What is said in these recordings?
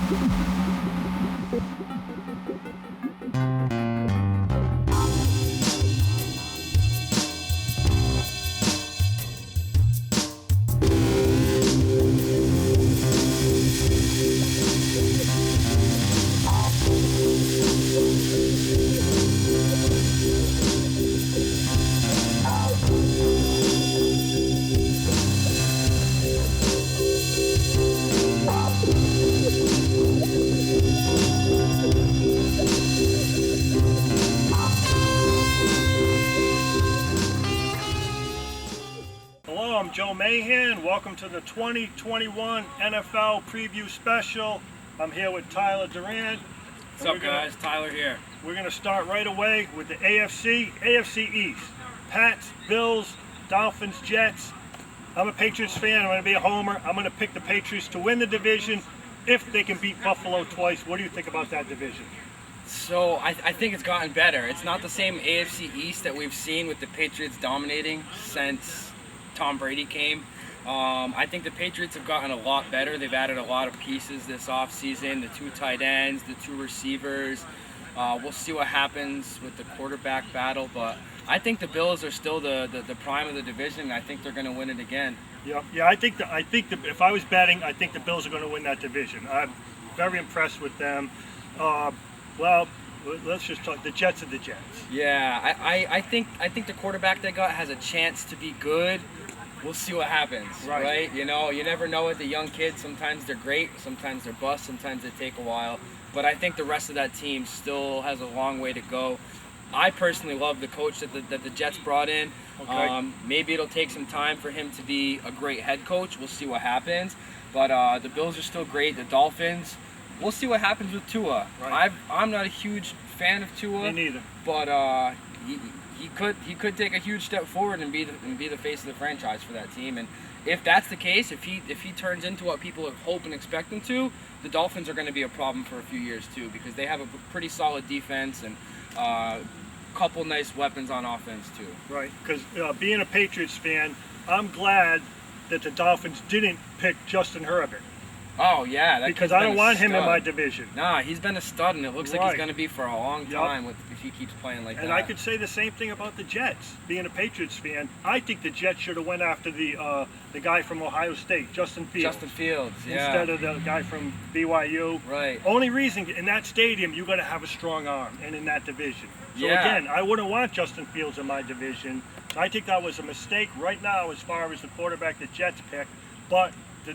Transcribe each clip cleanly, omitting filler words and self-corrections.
Hello, I'm Joe Mahan. Welcome to the 2021 NFL Preview Special. I'm here with Tyler Durant. What's up, guys? Tyler here. We're going to start right away with the AFC East. Pats, Bills, Dolphins, Jets. I'm a Patriots fan. I'm going to be a homer. I'm going to pick the Patriots to win the division if they can beat Buffalo twice. What do you think about that division? So I think it's gotten better. It's not the same AFC East that we've seen with the Patriots dominating since Tom Brady came. I think the Patriots have gotten a lot better. They've added a lot of pieces this offseason, the 2 tight ends, the 2 receivers. We'll see what happens with the quarterback battle, but I think the Bills are still the prime of the division. I think they're going to win it again. Yeah. I think if I was betting, I think the Bills are going to win that division. I'm very impressed with them. Well, let's just talk. The Jets are the Jets. Yeah, I think the quarterback they got has a chance to be good. We'll see what happens, right? You know, you never know with the young kids. Sometimes they're great, sometimes they're bust, sometimes they take a while. But I think the rest of that team still has a long way to go. I personally love the coach that the Jets brought in. Okay. Maybe it'll take some time for him to be a great head coach. We'll see what happens. But the Bills are still great. The Dolphins, we'll see what happens with Tua. Right. I'm not a huge fan of Tua. Me neither. But he could take a huge step forward and be the face of the franchise for that team. And if that's the case, if he turns into what people hope and expect him to, the Dolphins are going to be a problem for a few years too, because they have a pretty solid defense and a couple nice weapons on offense too. Right, because being a Patriots fan, I'm glad that the Dolphins didn't pick Justin Herbert. Oh yeah, because I don't want him in my division. Nah, he's been a stud, and it looks like he's going to be for a long time if he keeps playing like that. And I could say the same thing about the Jets. Being a Patriots fan, I think the Jets should have went after the guy from Ohio State, Justin Fields. Yeah. Instead of the guy from BYU. Right. Only reason, in that stadium, you got to have a strong arm, and in that division. So again, I wouldn't want Justin Fields in my division. So I think that was a mistake right now as far as the quarterback the Jets picked. But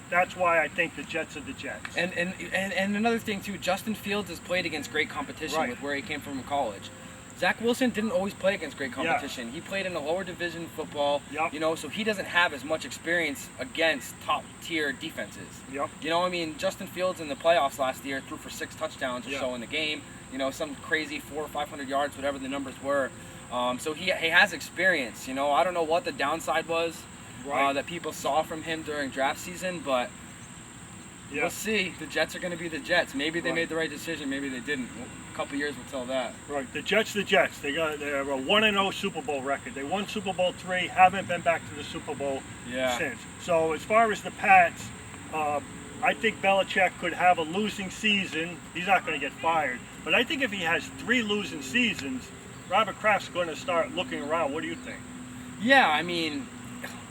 that's why I think the Jets are the Jets. And another thing too, Justin Fields has played against great competition with where he came from in college. Zach Wilson didn't always play against great competition. He played in a lower division football, you know, so he doesn't have as much experience against top tier defenses. You know, I mean, Justin Fields in the playoffs last year threw for 6 touchdowns or so in the game. You know, some crazy 400 or 500 yards, whatever the numbers were. So he has experience. You know, I don't know what the downside was. That people saw from him during draft season, but we'll see. The Jets are going to be the Jets. Maybe they made the right decision, maybe they didn't. A couple years will tell that. Right, the Jets. They have a 1-0 Super Bowl record. They won Super Bowl 3, haven't been back to the Super Bowl since. So as far as the Pats, I think Belichick could have a losing season. He's not going to get fired, but I think if he has 3 losing seasons, Robert Kraft's going to start looking around. What do you think? Yeah, I mean,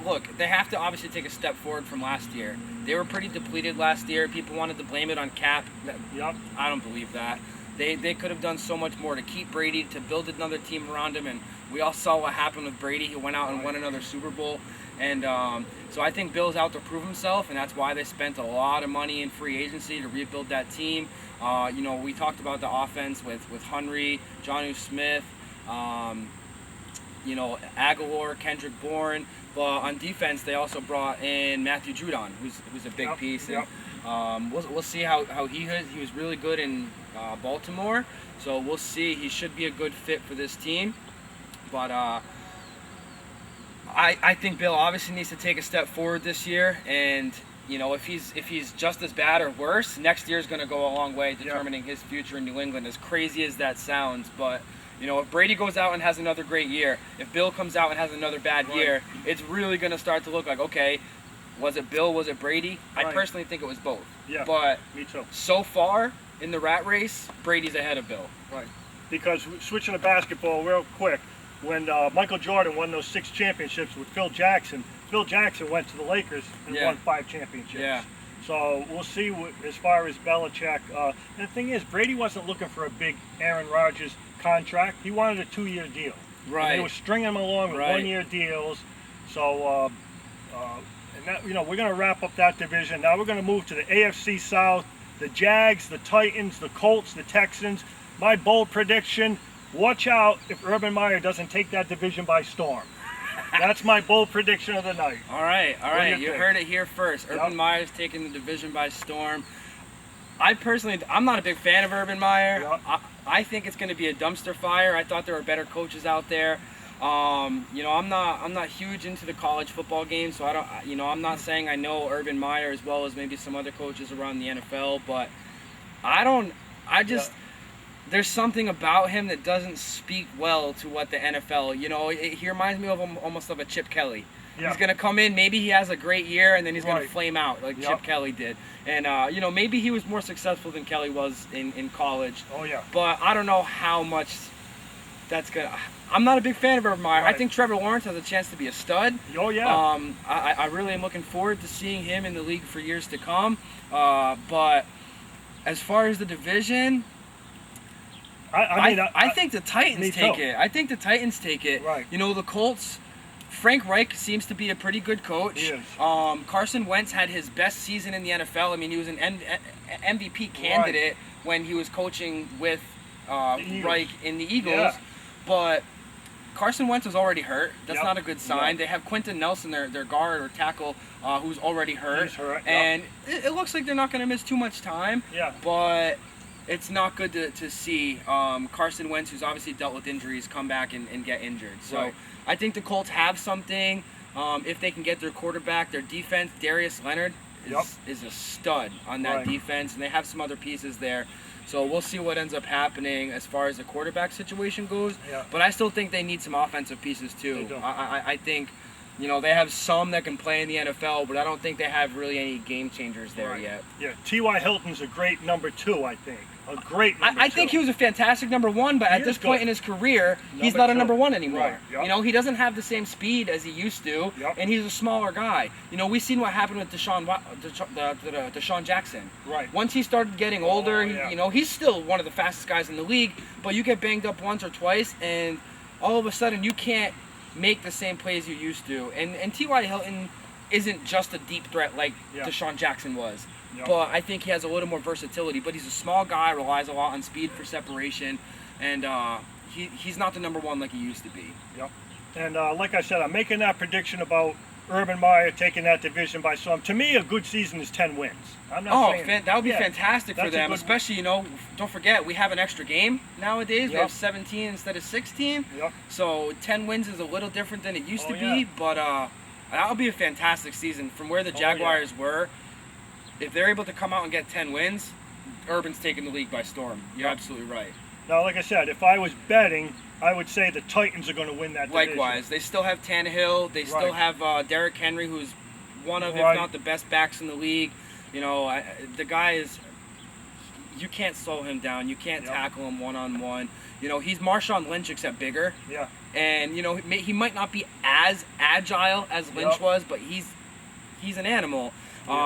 look, they have to obviously take a step forward from last year. They were pretty depleted last year. People wanted to blame it on Cap. I don't believe that. They could have done so much more to keep Brady, to build another team around him, and we all saw what happened with Brady. He went out and won another Super Bowl. And so I think Bill's out to prove himself, and that's why they spent a lot of money in free agency to rebuild that team. You know, we talked about the offense with Henry, Jonnu Smith, you know, Aguilar, Kendrick Bourne. But on defense, they also brought in Matthew Judon, who's a big piece. And we'll see how he is. He was really good in Baltimore, so we'll see. He should be a good fit for this team. But I think Bill obviously needs to take a step forward this year, and you know, if he's just as bad or worse, next year is going to go a long way determining his future in New England. As crazy as that sounds, but you know, if Brady goes out and has another great year, if Bill comes out and has another bad year, it's really going to start to look like, okay, Was it Bill? Was it Brady? Right. I personally think it was both. Yeah, but me too. So far in the rat race, Brady's ahead of Bill. Right. Because switching to basketball real quick, when Michael Jordan won those 6 championships with Phil Jackson went to the Lakers and won 5 championships. Yeah. So we'll see as far as Belichick. And the thing is, Brady wasn't looking for a big Aaron Rodgers contract. He wanted a 2-year deal. Right. And they were stringing him along with 1-year deals. So, and that, we're going to wrap up that division. Now we're going to move to the AFC South. The Jags, the Titans, the Colts, the Texans. My bold prediction, watch out if Urban Meyer doesn't take that division by storm. That's my bold prediction of the night. All right. You heard it here first. Urban Meyer's taking the division by storm. I'm not a big fan of Urban Meyer. Yep. I think it's going to be a dumpster fire. I thought there were better coaches out there. I'm not huge into the college football game, so I'm not saying I know Urban Meyer as well as maybe some other coaches around the NFL, but there's something about him that doesn't speak well to what the NFL, he reminds me of almost of a Chip Kelly. Yeah. He's going to come in, maybe he has a great year, and then he's going to flame out like Chip Kelly did. And, maybe he was more successful than Kelly was in college. Oh, yeah. But I don't know how much that's going to... I'm not a big fan of Urban Meyer. Right. I think Trevor Lawrence has a chance to be a stud. Oh, yeah. I really am looking forward to seeing him in the league for years to come. But as far as the division... I think the Titans take it. I think the Titans take it. Right. The Colts, Frank Reich seems to be a pretty good coach. He is. Carson Wentz had his best season in the NFL. I mean, he was an MVP candidate when he was coaching with Reich in the Eagles. Yeah. But Carson Wentz was already hurt. That's not a good sign. Yep. They have Quentin Nelson, their guard or tackle, who's already hurt. He's hurt. And it looks like they're not going to miss too much time. Yeah. But... it's not good to see Carson Wentz, who's obviously dealt with injuries, come back and get injured. So I think the Colts have something. If they can get their quarterback, their defense, Darius Leonard is a stud on that defense, and they have some other pieces there. So we'll see what ends up happening as far as the quarterback situation goes. Yeah. But I still think they need some offensive pieces too. I think they have some that can play in the NFL, but I don't think they have really any game changers there yet. Yeah, T.Y. Hilton's a great number 2, I think. A great number 2. I think he was a fantastic number 1, but at this point in his career, he's not a number 1 anymore. Right. Yep. He doesn't have the same speed as he used to, and he's a smaller guy. We've seen what happened with Deshaun Jackson. Right. Once he started getting older, he's still one of the fastest guys in the league, but you get banged up once or twice, and all of a sudden you can't make the same plays you used to. And T.Y. Hilton isn't just a deep threat like Deshaun Jackson was. Yep. But I think he has a little more versatility. But he's a small guy, relies a lot on speed for separation, and he's not the number 1 like he used to be. Yep. And like I said, I'm making that prediction about Urban Meyer taking that division by storm. To me, a good season is 10 wins. I'm not saying that would be fantastic for them. Especially, don't forget, we have an extra game nowadays. We have 17 instead of 16. Yep. So 10 wins is a little different than it used to be. But that would be a fantastic season. From where the Jaguars were, if they're able to come out and get 10 wins, Urban's taking the league by storm. You're absolutely right. Now, like I said, if I was betting, I would say the Titans are going to win that division. Likewise. They still have Tannehill. They still have Derrick Henry, who's one of, if not the best backs in the league. The guy is... you can't slow him down. You can't tackle him one-on-one. He's Marshawn Lynch, except bigger. Yeah. And, he might not be as agile as Lynch was, but he's an animal.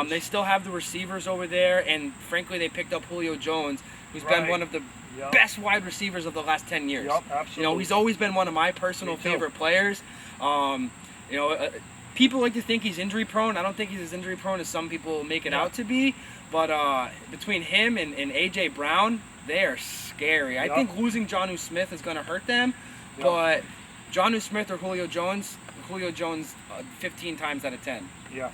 They still have the receivers over there, and frankly, they picked up Julio Jones, who's been one of the best wide receivers of the last 10 years. Yep, absolutely. He's always been one of my personal favorite players. People like to think he's injury prone. I don't think he's as injury prone as some people make it out to be. But between him and A.J. Brown, they are scary. I think losing Jonnu Smith is going to hurt them, but Jonnu Smith or Julio Jones 15 times out of 10. Yeah.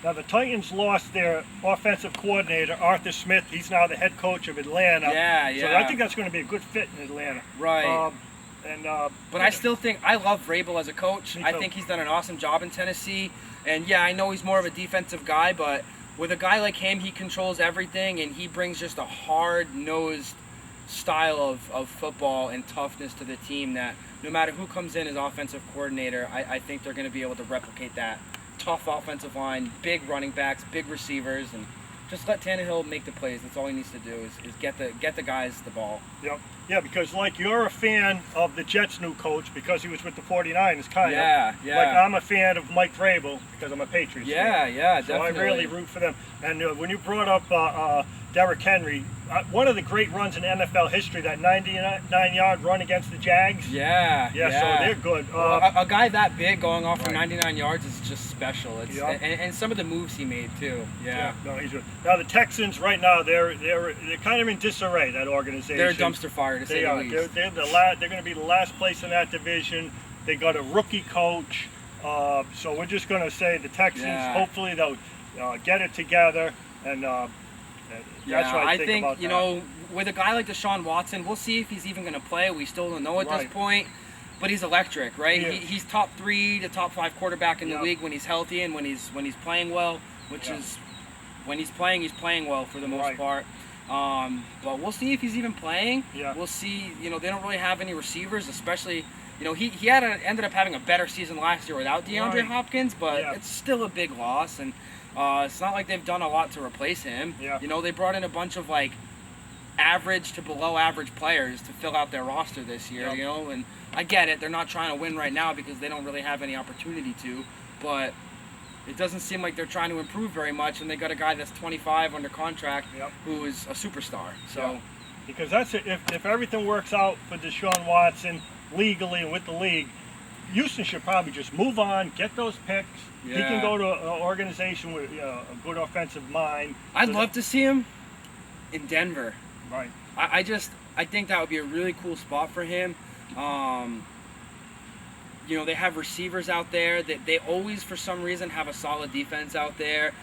Now, the Titans lost their offensive coordinator, Arthur Smith. He's now the head coach of Atlanta. Yeah. So I think that's going to be a good fit in Atlanta. Right. But I still think, I love Vrabel as a coach. Me I too. think he's done an awesome job in Tennessee. And yeah, I know he's more of a defensive guy, but with a guy like him, he controls everything, and he brings just a hard-nosed style of football and toughness to the team that no matter who comes in as offensive coordinator, I think they're going to be able to replicate that tough offensive line, big running backs, big receivers, and just let Tannehill make the plays. That's all he needs to do is get the guys the ball. Yep. Yeah, because like you're a fan of the Jets' new coach because he was with the 49ers, kind of. Yeah. Like I'm a fan of Mike Vrabel because I'm a Patriots fan. Yeah, so definitely. I really root for them. And when you brought up Derrick Henry, one of the great runs in NFL history, that 99-yard run against the Jags. Yeah. So they're good. A guy that big going off for 99 yards is just special. It's and some of the moves he made too. Yeah. No, he's good. Now the Texans right now they're kind of in disarray. That organization. They're a dumpster fire to say the least. They're going to be the last place in that division. They got a rookie coach. So we're just going to say the Texans. Hopefully they'll get it together and. That's what I think about that. With a guy like Deshaun Watson, we'll see if he's even going to play. We still don't know at this point, but he's electric, right? He's top 3 to top 5 quarterback in the league when he's healthy and when he's playing well, which is when he's playing well for the most part. But we'll see if he's even playing. We'll see. They don't really have any receivers, especially. He ended up having a better season last year without DeAndre Hopkins, but it's still a big loss and. It's not like they've done a lot to replace him. They brought in a bunch of average to below average players to fill out their roster this year. And I get it, they're not trying to win right now because they don't really have any opportunity to, but it doesn't seem like they're trying to improve very much, and they got a guy that's 25 under contract who is a superstar. So because that's it. If everything works out for Deshaun Watson legally and with the league, Houston should probably just move on, get those picks. He can go to an organization with a good offensive mind. I'd love to see him in Denver. Right. I think that would be a really cool spot for him. They have receivers out there that they always, for some reason, have a solid defense out there.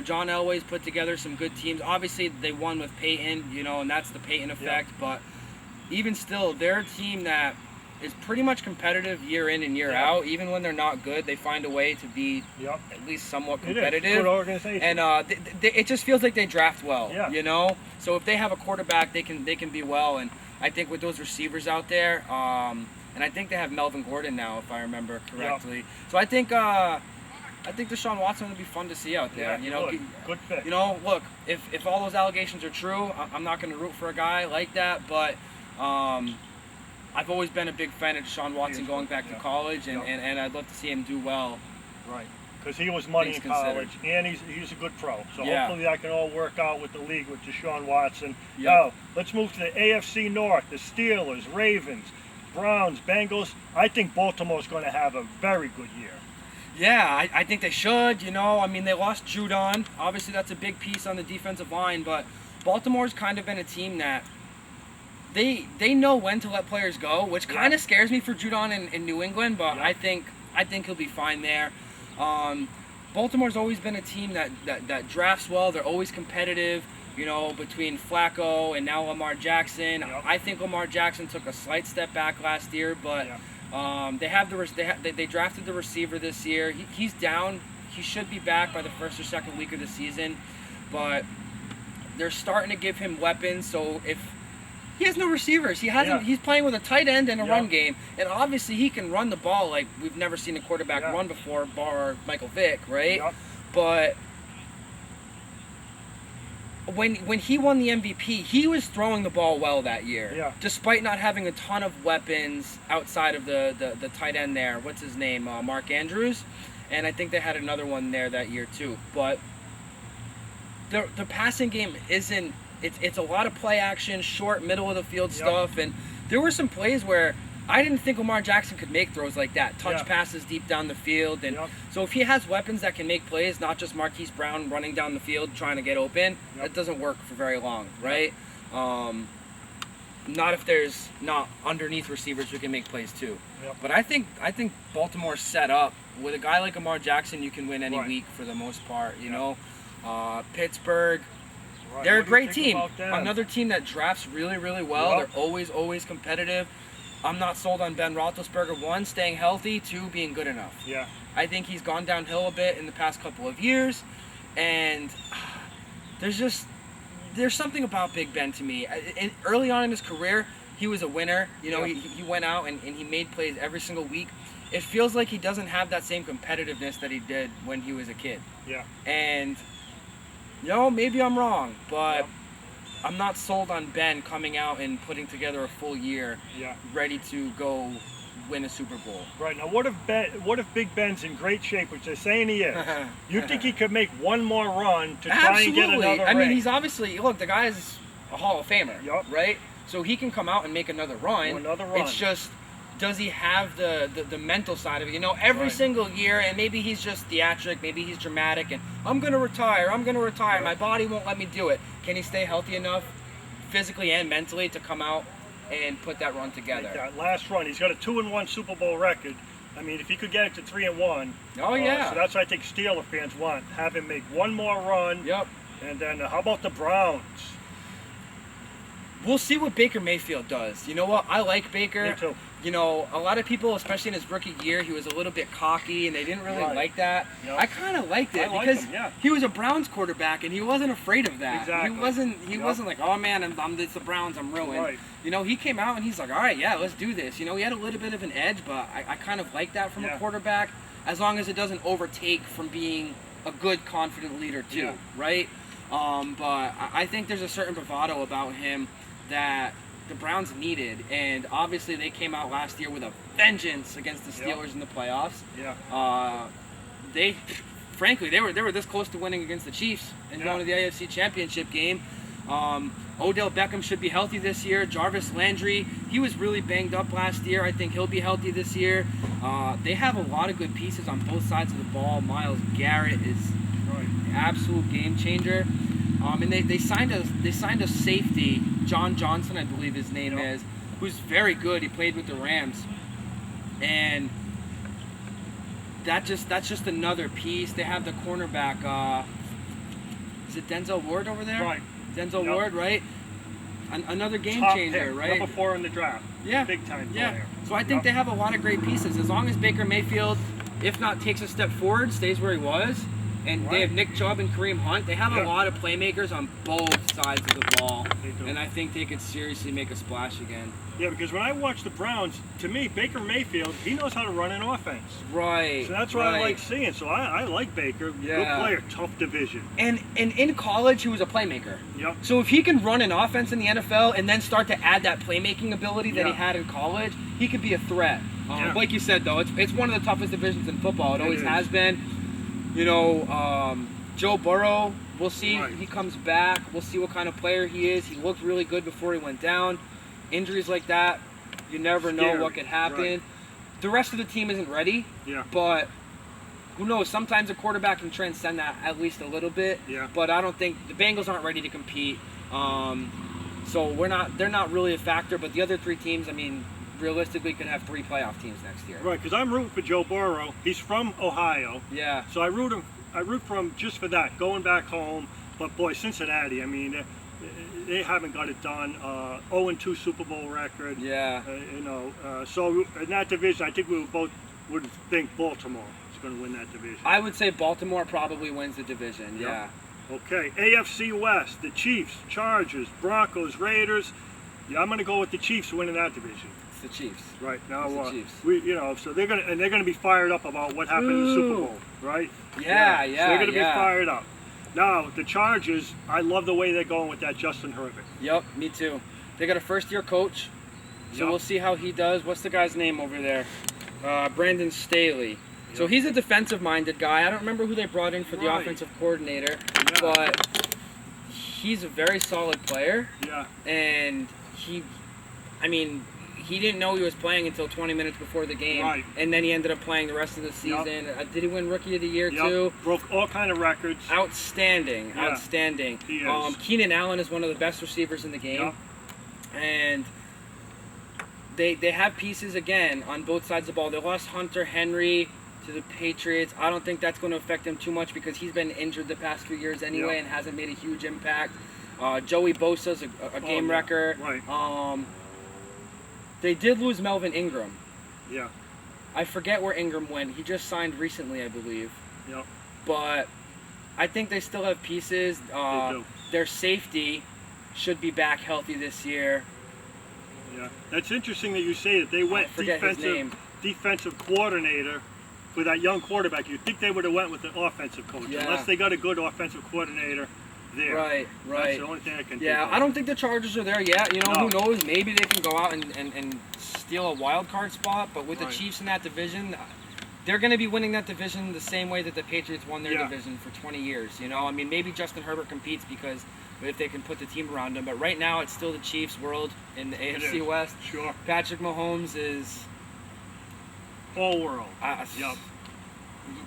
John Elway's put together some good teams. Obviously, they won with Peyton, and that's the Peyton effect. But even still, they're a team that is pretty much competitive year in and year out. Even when they're not good, they find a way to be at least somewhat competitive. Good organization. And it just feels like they draft well. So if they have a quarterback, they can be well. And I think with those receivers out there, and I think they have Melvin Gordon now, if I remember correctly. So I think Deshaun Watson would be fun to see out there. Good fit. Look, if all those allegations are true, I'm not going to root for a guy like that, but. I've always been a big fan of Deshaun Watson going back to college, and I'd love to see him do well. Right, because he was money in college, and he's a good pro. So hopefully that can all work out with the league with Deshaun Watson. Now, let's move to the AFC North, the Steelers, Ravens, Browns, Bengals. I think Baltimore's going to have a very good year. Yeah, I think they should. They lost Judon. Obviously, that's a big piece on the defensive line, but Baltimore's kind of been a team that They know when to let players go, which kind of scares me for Judon in New England, but I think he'll be fine there. Baltimore's always been a team that drafts well. They're always competitive, between Flacco and now Lamar Jackson. I think Lamar Jackson took a slight step back last year, but they drafted the receiver this year. He's down. He should be back by the first or second week of the season, but they're starting to give him weapons. So if he has no receivers. He's playing with a tight end and a run game, and obviously he can run the ball like we've never seen a quarterback run before, bar Michael Vick, right? But when he won the MVP, he was throwing the ball well that year, despite not having a ton of weapons outside of the tight end there. What's his name? Mark Andrews, and I think they had another one there that year too. But the passing game isn't. It's a lot of play action, short, middle of the field stuff, and there were some plays where I didn't think Lamar Jackson could make throws like that, touch passes deep down the field, and so if he has weapons that can make plays, not just Marquise Brown running down the field trying to get open, that doesn't work for very long, right? Not if there's not underneath receivers who can make plays too. But I think Baltimore's set up with a guy like Lamar Jackson. You can win any week for the most part. Pittsburgh. Right. They're a great team. Another team that drafts really, really well. They're always competitive. I'm not sold on Ben Roethlisberger. 1, staying healthy. 2, being good enough. I think he's gone downhill a bit in the past couple of years, and there's something about Big Ben to me. Early on in his career, he was a winner. He went out and he made plays every single week. it feels like he doesn't have that same competitiveness that he did when he was a kid. Yeah. And, maybe I'm wrong, but I'm not sold on Ben coming out and putting together a full year ready to go win a Super Bowl. Right. Now, what if Big Ben's in great shape, which they're saying he is? You think he could make one more run to try and get another ring? I mean, he's obviously, look, the guy is a Hall of Famer, right? So he can come out and make another run. It's just, does he have the mental side of it? Every single year, and maybe he's just theatric, maybe he's dramatic, and I'm going to retire, my body won't let me do it. Can he stay healthy enough, physically and mentally, to come out and put that run together? That last run, he's got a 2-1 Super Bowl record. I mean, if he could get it to 3-1, oh yeah. So that's what I think Steeler fans want. Have him make one more run. Yep. And then how about the Browns? We'll see what Baker Mayfield does. You know what? I like Baker. Me too. A lot of people, especially in his rookie year, he was a little bit cocky, and they didn't really like that. Yep. I kind of liked it because he was a Browns quarterback, and he wasn't afraid of that. Exactly. He wasn't like, oh man, it's the Browns, I'm ruined. Right. He came out and he's like, all right, yeah, let's do this. He had a little bit of an edge, but I kind of like that from a quarterback, as long as it doesn't overtake from being a good, confident leader too, right? But I think there's a certain bravado about him that the Browns needed, and obviously they came out last year with a vengeance against the Steelers in the playoffs. Yeah. They were this close to winning against the Chiefs and going to the AFC Championship game. Odell Beckham should be healthy this year. Jarvis Landry, he was really banged up last year. I think he'll be healthy this year. They have a lot of good pieces on both sides of the ball. Myles Garrett is an absolute game changer. And they signed a safety, John Johnson, I believe his name is, who's very good. He played with the Rams, and that's just another piece. They have the cornerback. Is it Denzel Ward over there? Right. Denzel Ward, right? Another game Top changer, pick, right? Number 4 in the draft. Yeah. Big time player. So I think they have a lot of great pieces. As long as Baker Mayfield, if not takes a step forward, stays where he was. And they have Nick Chubb and Kareem Hunt. They have a lot of playmakers on both sides of the ball. And I think they could seriously make a splash again. Yeah, because when I watch the Browns, to me, Baker Mayfield, he knows how to run an offense. Right. So that's what I like seeing. So I like Baker. Yeah. Good player, tough division. And in college, he was a playmaker. Yep. So if he can run an offense in the NFL and then start to add that playmaking ability that he had in college, he could be a threat. Like you said, though, it's one of the toughest divisions in football. It always has been. Joe Burrow, we'll see if he comes back. We'll see what kind of player he is. He looked really good before he went down. Injuries like that, you never know what could happen. Right. The rest of the team isn't ready, but who knows? Sometimes a quarterback can transcend that at least a little bit. Yeah. But I don't think the Bengals aren't ready to compete. So they're not really a factor. But the other three teams, I mean, realistically could have 3 playoff teams next year. Right, because I'm rooting for Joe Burrow. He's from Ohio. Yeah. So I root for him just for that, going back home. But boy, Cincinnati, I mean, they haven't got it done. 0-2 Super Bowl record. Yeah. So in that division, I think we both would think Baltimore is going to win that division. I would say Baltimore probably wins the division. Yeah. Okay, AFC West, the Chiefs, Chargers, Broncos, Raiders. Yeah, I'm going to go with the Chiefs winning that division. It's the Chiefs. Right now, the Chiefs. So they're gonna be fired up about what happened in the Super Bowl, right? Yeah. So they're gonna be fired up. Now the Chargers, I love the way they're going with that Justin Herbert. Yep, me too. They got a first-year coach, so we'll see how he does. What's the guy's name over there? Brandon Staley. Yep. So he's a defensive-minded guy. I don't remember who they brought in for the offensive coordinator, but he's a very solid player. Yeah. And he didn't know he was playing until 20 minutes before the game, and then he ended up playing the rest of the season. Did he win Rookie of the Year too? Broke all kind of records. Outstanding. He is. Keenan Allen is one of the best receivers in the game, and they have pieces again on both sides of the ball. They lost Hunter Henry to the Patriots. I don't think that's going to affect him too much because he's been injured the past few years anyway and hasn't made a huge impact. Joey Bosa's a game wrecker. Right. They did lose Melvin Ingram. Yeah. I forget where Ingram went. He just signed recently, I believe. Yep. But I think they still have pieces. They do. Their safety should be back healthy this year. Yeah. That's interesting that you say that they went forget his name. defensive coordinator for that young quarterback. You'd think they would have went with the offensive coach, unless they got a good offensive coordinator there. Right. That's the only thing I can think of. I don't think the Chargers are there yet. Who knows? Maybe they can go out and steal a wild card spot. But with the Chiefs in that division, they're going to be winning that division the same way that the Patriots won their division for 20 years. I mean, maybe Justin Herbert competes because if they can put the team around him. But right now, it's still the Chiefs' world in the AFC West. Sure. Patrick Mahomes is whole world. Yep.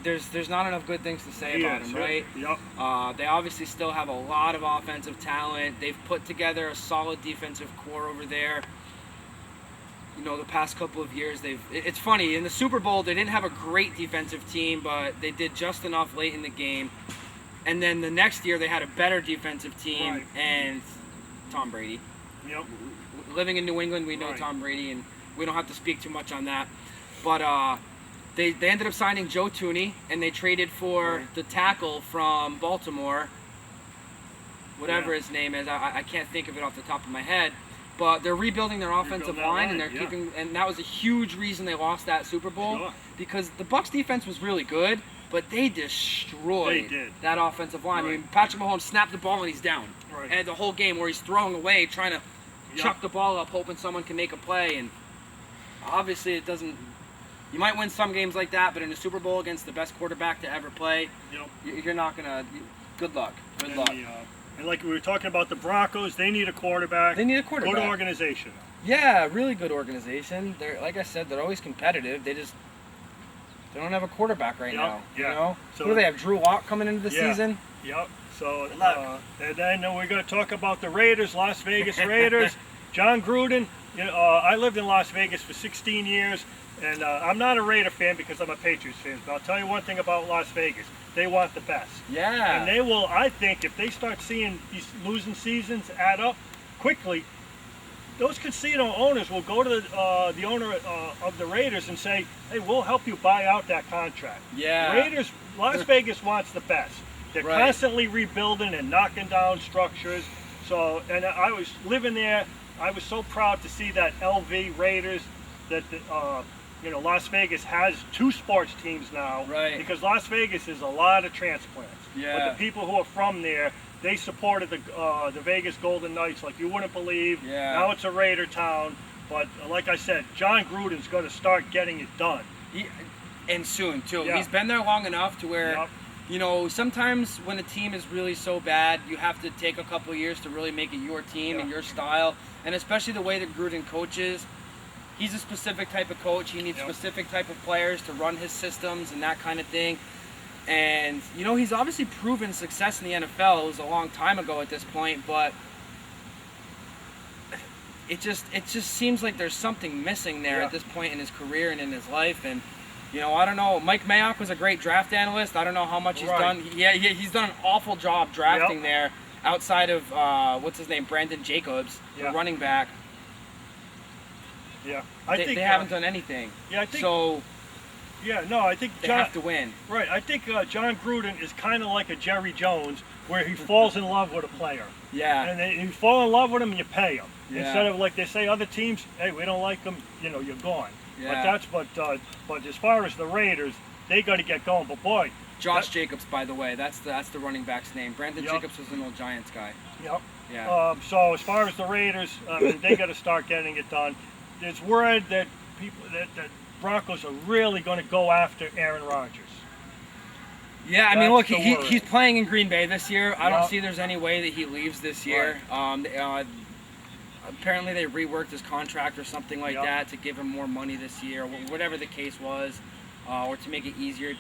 There's not enough good things to say about him, right? Yep. They obviously still have a lot of offensive talent. They've put together a solid defensive core over there. The past couple of years, it's funny, in the Super Bowl, they didn't have a great defensive team, but they did just enough late in the game. And then the next year, they had a better defensive team, and Tom Brady. Yep. Living in New England, we know Tom Brady, and we don't have to speak too much on that. But they ended up signing Joe Thuney, and they traded for the tackle from Baltimore, whatever his name is. I can't think of it off the top of my head. But they're rebuilding their offensive line, and they're keeping, and that was a huge reason they lost that Super Bowl, because the Bucs defense was really good, but they destroyed that offensive line. I mean, Patrick Mahomes snapped the ball and he's down, and the whole game where he's throwing away, trying to chuck the ball up, hoping someone can make a play, and obviously it doesn't. You might win some games like that, but in a Super Bowl against the best quarterback to ever play, you're not gonna. Good luck. Good luck. And like we were talking about the Broncos, they need a quarterback. They need a quarterback. Good organization. Yeah, really good organization. They're, like I said, they're always competitive. They don't have a quarterback right now. So who do they have? Drew Lock coming into the season. Yep. So and then we're going to talk about the Raiders, Las Vegas Raiders. John Gruden. I lived in Las Vegas for 16 years, and I'm not a Raider fan because I'm a Patriots fan. But I'll tell you one thing about Las Vegas. They want the best. Yeah. And they will, I think, if they start seeing these losing seasons add up quickly, those casino owners will go to the owner of the Raiders and say, hey, we'll help you buy out that contract. Yeah. Raiders, Las Vegas wants the best. They're constantly rebuilding and knocking down structures. So, and I was living there. I was so proud to see that LV Raiders, that Las Vegas has two sports teams now, because Las Vegas is a lot of transplants. But the people who are from there, they supported the Vegas Golden Knights like you wouldn't believe. Now it's a Raider town, but like I said, John Gruden's going to start getting it done. And soon too. He's been there long enough to where, sometimes when a team is really so bad, you have to take a couple of years to really make it your team and your style, and especially the way that Gruden coaches. He's a specific type of coach. He needs specific type of players to run his systems and that kind of thing. And, he's obviously proven success in the NFL. It was a long time ago at this point, but it just seems like there's something missing there at this point in his career and in his life. And, I don't know. Mike Mayock was a great draft analyst. I don't know how much he's done. He's done an awful job drafting there outside of, what's his name, Brandon Jacobs, the running back. Yeah, I think they haven't done anything. Yeah, I think so. I think they have to win. Right, I think John Gruden is kind of like a Jerry Jones, where he falls in love with a player. Yeah. And then you fall in love with him and you pay him instead of like they say other teams. Hey, we don't like them. You're gone. Yeah. But as far as the Raiders, they got to get going. But boy, Josh Jacobs, by the way, that's the running back's name. Brandon Jacobs was an old Giants guy. Yep. Yeah. So as far as the Raiders, they got to start getting it done. There's word that that Broncos are really going to go after Aaron Rodgers. Yeah, I mean, look, he's playing in Green Bay this year. I don't see there's any way that he leaves this year. Apparently, they reworked his contract or something like that to give him more money this year, whatever the case was, or to make it easier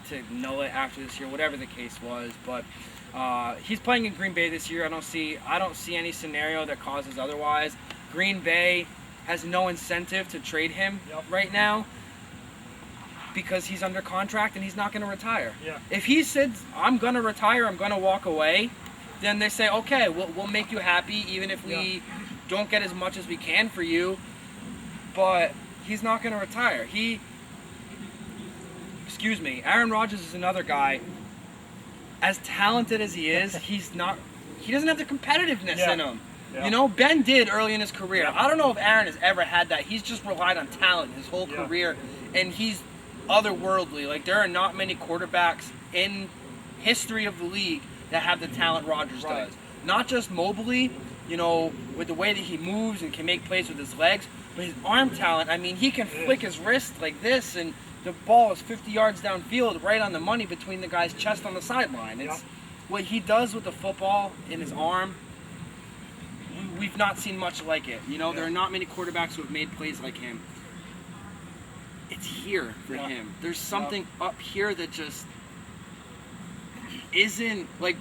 to null it after this year, whatever the case was. But he's playing in Green Bay this year. I don't see any scenario that causes otherwise. Green Bay has no incentive to trade him right now because he's under contract and he's not going to retire. If he said, I'm going to retire, I'm going to walk away, then they say, okay, we'll make you happy even if we don't get as much as we can for you, but he's not going to retire. Aaron Rodgers is another guy. As talented as he is, he doesn't have the competitiveness in him. You know, Ben did early in his career. I don't know if Aaron has ever had that. He's just relied on talent his whole career, and he's otherworldly. Like, there are not many quarterbacks in history of the league that have the talent Rodgers does. Not just mobily, you know, with the way that he moves and can make plays with his legs, but his arm talent. I mean, he can flick his wrist like this, and the ball is 50 yards downfield, right on the money between the guy's chest on the sideline. It's what he does with the football in his arm. We've not seen much like it. You know, there are not many quarterbacks who have made plays like him. It's here for him. There's something up here that just isn't, like,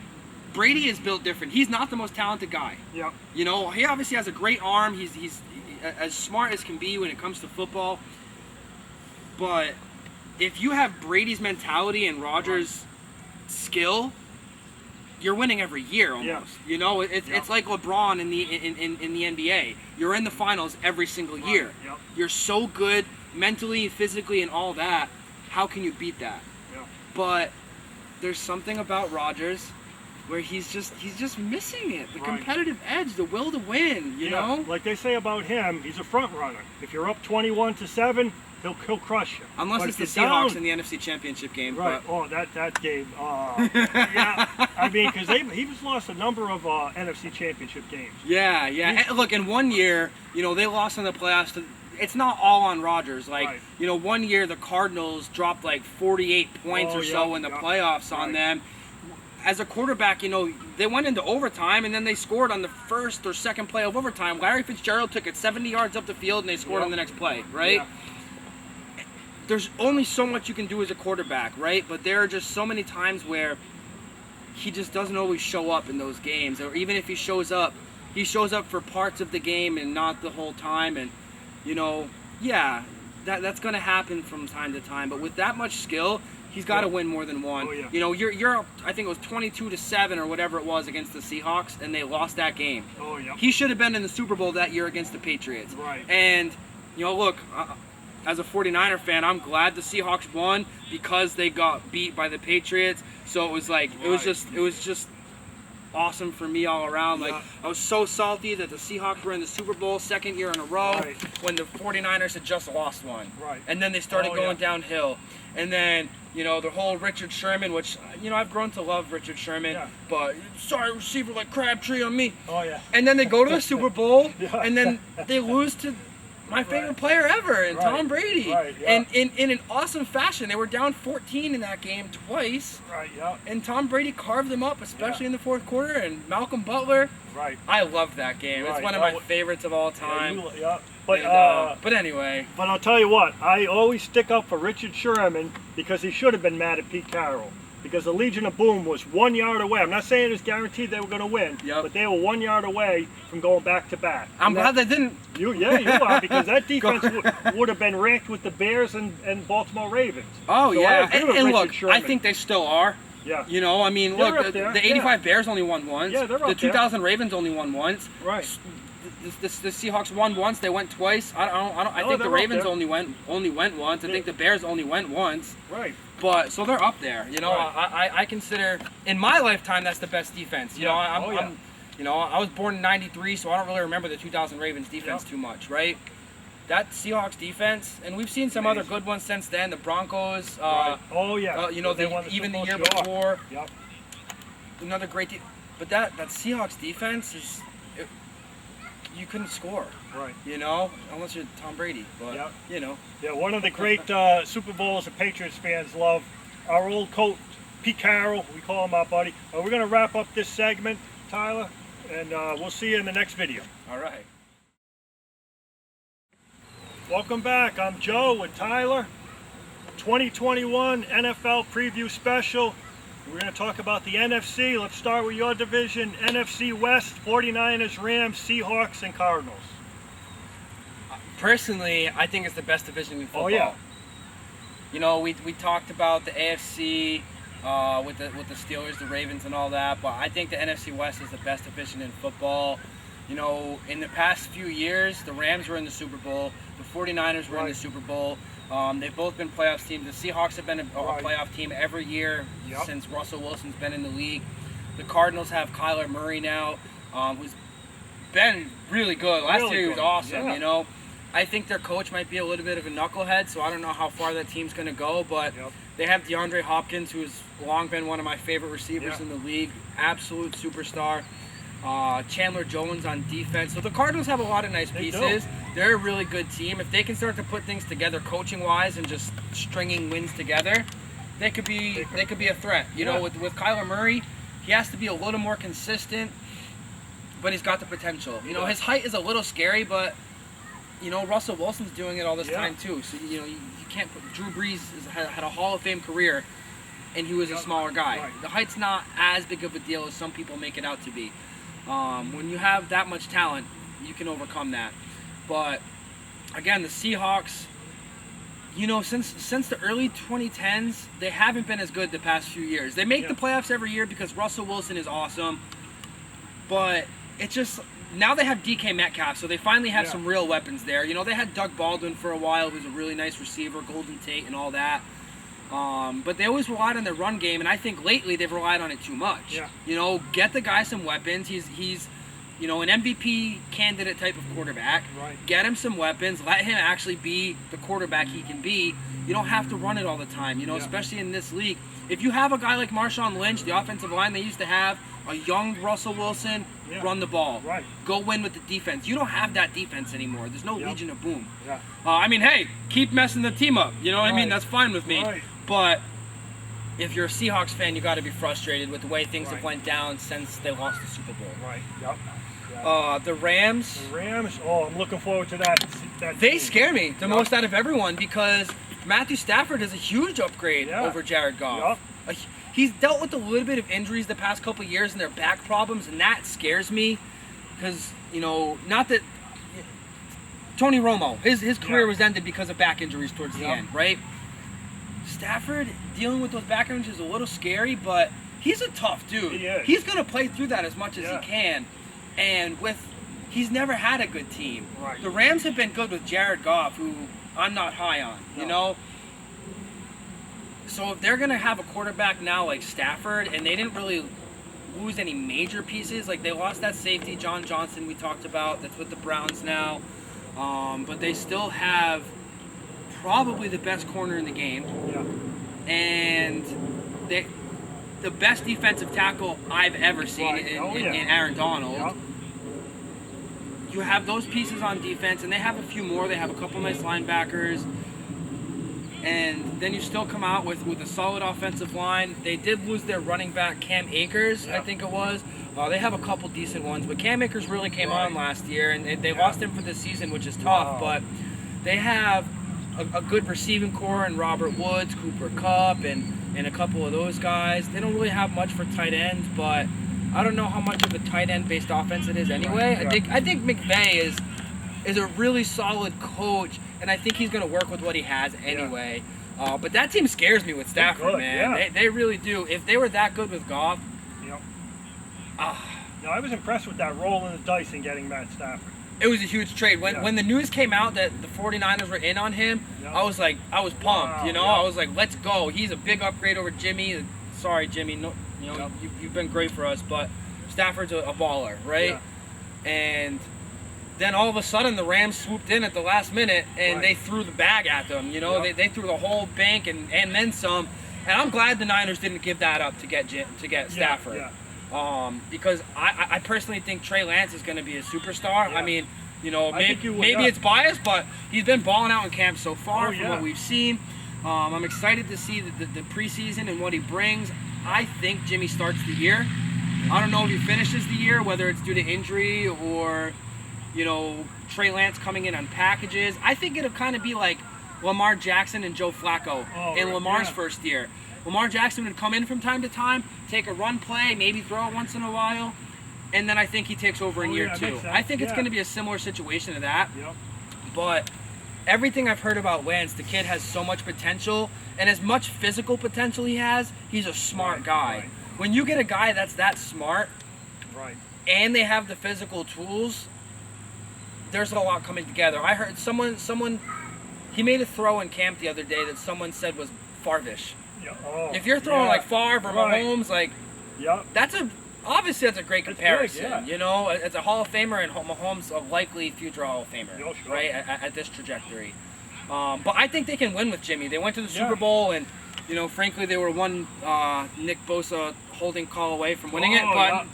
Brady is built different. He's not the most talented guy. You know, he obviously has a great arm. He's as smart as can be when it comes to football. But if you have Brady's mentality and Rodgers' skill, you're winning every year almost. You know, it's like LeBron in the NBA. You're in the finals every single year. You're so good mentally, physically, and all that. How can you beat that? But there's something about Rodgers where he's just missing it. The competitive edge, the will to win, you know? Like they say about him, he's a front runner. If you're up 21-7, he'll crush you. Unless it's the Seahawks in the NFC Championship game. Right. But... Oh, that game. Yeah. I mean, because he's lost a number of NFC Championship games. Yeah. And look, in one year, you know, they lost in the playoffs to... It's not all on Rodgers. Like, you know, one year the Cardinals dropped like 48 points or so in the playoffs on them. As a quarterback, you know, they went into overtime and then they scored on the first or second play of overtime. Larry Fitzgerald took it 70 yards up the field and they scored on the next play, right? There's only so much you can do as a quarterback, right? But there are just so many times where he just doesn't always show up in those games. Or even if he shows up for parts of the game and not the whole time. And, you know, that's going to happen from time to time. But with that much skill, he's got to win more than one. You know, you're up, I think it was 22-7 or whatever it was against the Seahawks, and they lost that game. He should have been in the Super Bowl that year against the Patriots. And, you know, look, as a 49er fan, I'm glad the Seahawks won because they got beat by the Patriots. So it was like, it was just awesome for me all around. Like, I was so salty that the Seahawks were in the Super Bowl second year in a row when the 49ers had just lost one. And then they started going downhill. And then, you know, the whole Richard Sherman, which, you know, I've grown to love Richard Sherman, but sorry receiver like Crabtree on me. And then they go to the Super Bowl, and then they lose to my favorite player ever, and Tom Brady. And in an awesome fashion. They were down 14 in that game twice. And Tom Brady carved them up, especially in the fourth quarter, and Malcolm Butler. I loved that game. It's one of my favorites of all time. But anyway. But I'll tell you what, I always stick up for Richard Sherman because he should have been mad at Pete Carroll. Because the Legion of Boom was 1 yard away. I'm not saying it's guaranteed they were going to win, but they were 1 yard away from going back to back. I'm glad they didn't. You are, because that defense would have been ranked with the Bears and Baltimore Ravens. So and look, Sherman. I think they still are. You know, I mean, they're look, the 85 Bears only won once. The 2000 Ravens only won once. The Seahawks won once. They went twice. I think the Ravens only went once. I think the Bears only went once. But so they're up there. You know, I consider in my lifetime that's the best defense. You know, I'm you know, I was born in '93, so I don't really remember the 2000 Ravens defense too much, right? That Seahawks defense, and we've seen some other good ones since then. The Broncos. You know, even the year before. Another great but that Seahawks defense is. You couldn't score, you know, unless you're Tom Brady. But you know, one of the great Super Bowls that Patriots fans love, our old coach Pete Carroll. We call him our buddy. We're going to wrap up this segment, Tyler, and we'll see you in the next video. All right. Welcome back. I'm Joe with Tyler. 2021 NFL preview special. We're going to talk about the NFC. Let's start with your division. NFC West, 49ers, Rams, Seahawks, and Cardinals. Personally, I think it's the best division in football. You know, we talked about the AFC with the Steelers, the Ravens, and all that, but I think the NFC West is the best division in football. You know, in the past few years, the Rams were in the Super Bowl. The 49ers were in the Super Bowl. They've both been playoff teams. The Seahawks have been a playoff team every year since Russell Wilson's been in the league. The Cardinals have Kyler Murray now, who's been really good. Last Really year he was good. awesome, Yeah. you know. I think their coach might be a little bit of a knucklehead, so I don't know how far that team's going to go, but they have DeAndre Hopkins, who's long been one of my favorite receivers in the league, absolute superstar. Chandler Jones on defense. So the Cardinals have a lot of nice pieces. They're a really good team. If they can start to put things together coaching-wise and just stringing wins together, they could be a threat. You know, with Kyler Murray, he has to be a little more consistent, but he's got the potential. You know, his height is a little scary, but you know, Russell Wilson's doing it all this time too. So you know, you can't put Drew Brees had a Hall of Fame career, and he was a smaller guy. Right. The height's not as big of a deal as some people make it out to be. When you have that much talent, you can overcome that. But again, the Seahawks, you know, since the early 2010s, they haven't been as good the past few years. They make the playoffs every year because Russell Wilson is awesome, but it's just now they have DK Metcalf, so they finally have some real weapons there. You know, they had Doug Baldwin for a while, who's a really nice receiver, Golden Tate and all that. But they always relied on their run game, and I think lately they've relied on it too much. Yeah. You know, get the guy some weapons. He's you know, an MVP candidate type of quarterback. Right. Get him some weapons. Let him actually be the quarterback he can be. You don't have to run it all the time, you know, especially in this league. If you have a guy like Marshawn Lynch, the offensive line they used to have, a young Russell Wilson, run the ball. Right. Go win with the defense. You don't have that defense anymore. There's no Legion of Boom. Yeah. I mean, hey, keep messing the team up. You know what I mean? That's fine with me. Right. But if you're a Seahawks fan, you got to be frustrated with the way things have went down since they lost the Super Bowl. Right. Yep. The Rams. The Rams. Oh, I'm looking forward to that. They team. scare me the most out of everyone because Matthew Stafford is a huge upgrade over Jared Goff. He's dealt with a little bit of injuries the past couple of years and their back problems, and that scares me because, you know, not that Tony Romo, his career was ended because of back injuries towards the end, right? Stafford dealing with those back injuries is a little scary, but he's a tough dude. He is. He's going to play through that as much as he can. And he's never had a good team. Right. The Rams have been good with Jared Goff, who I'm not high on, you know? So if they're going to have a quarterback now like Stafford, and they didn't really lose any major pieces, like they lost that safety, John Johnson, we talked about, that's with the Browns now, but they still have probably the best corner in the game, and the best defensive tackle I've ever seen in Aaron Donald. You have those pieces on defense, and they have a few more. They have a couple nice linebackers. And then you still come out with a solid offensive line. They did lose their running back, Cam Akers, I think it was. They have a couple decent ones, but Cam Akers really came on last year, and they lost him for this season, which is tough. But they have a good receiving core in Robert Woods, Cooper Kupp, and a couple of those guys. They don't really have much for tight ends, but I don't know how much of a tight end based offense it is anyway. I think McVay is a really solid coach, and I think he's going to work with what he has anyway. But that team scares me with Stafford, man. They really do. If they were that good with Goff, no, I was impressed with that rolling the dice and getting Matt Stafford. It was a huge trade. When the news came out that the 49ers were in on him, I was pumped. Wow, you know, I was like, let's go. He's a big upgrade over Jimmy. Sorry, Jimmy. No, you know, you've been great for us, but Stafford's a baller, right? And then all of a sudden the Rams swooped in at the last minute and they threw the bag at them. You know, they threw the whole bank and then some. And I'm glad the Niners didn't give that up to get Stafford. Because I personally think Trey Lance is going to be a superstar. I mean, you know, maybe it's biased, but he's been balling out in camp so far from what we've seen. I'm excited to see the preseason and what he brings. I think Jimmy starts the year. I don't know if he finishes the year, whether it's due to injury or, you know, Trey Lance coming in on packages. I think it'll kind of be like Lamar Jackson and Joe Flacco in Lamar's first year. Lamar Jackson would come in from time to time, take a run play, maybe throw it once in a while, and then I think he takes over in year two. I think it's going to be a similar situation to that. But everything I've heard about Lance, the kid has so much potential, and as much physical potential he has, he's a smart guy. When you get a guy that's that smart, and they have the physical tools, there's a lot coming together. I heard someone, he made a throw in camp the other day that someone said was Favre-ish. If you're throwing like Favre or Mahomes, like obviously that's a great comparison. Good, yeah. You know, as a Hall of Famer and Mahomes a likely future Hall of Famer, sure. right? At this trajectory. But I think they can win with Jimmy. They went to the Super Bowl, and you know, frankly, they were one Nick Bosa holding call away from winning it. But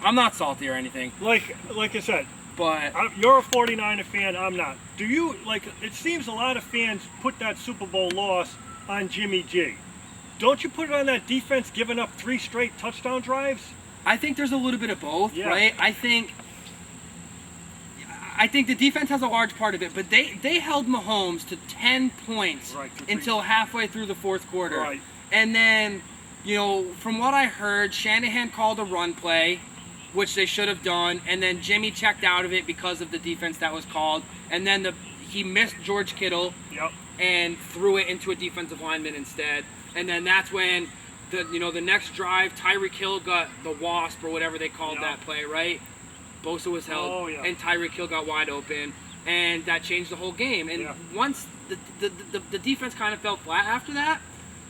I'm not salty or anything. Like I said, but you're a 49er fan. I'm not. Do you like? It seems a lot of fans put that Super Bowl loss on Jimmy G. Don't you put it on that defense giving up 3 straight touchdown drives? I think there's a little bit of both, right? I think the defense has a large part of it, but they held Mahomes to 10 points until halfway through the fourth quarter. Right. And then, you know, from what I heard, Shanahan called a run play, which they should have done, and then Jimmy checked out of it because of the defense that was called, and then he missed George Kittle and threw it into a defensive lineman instead. And then that's when the next drive, Tyreek Hill got the wasp or whatever they called that play, right? Bosa was held, and Tyreek Hill got wide open, and that changed the whole game. And once the defense kind of fell flat after that,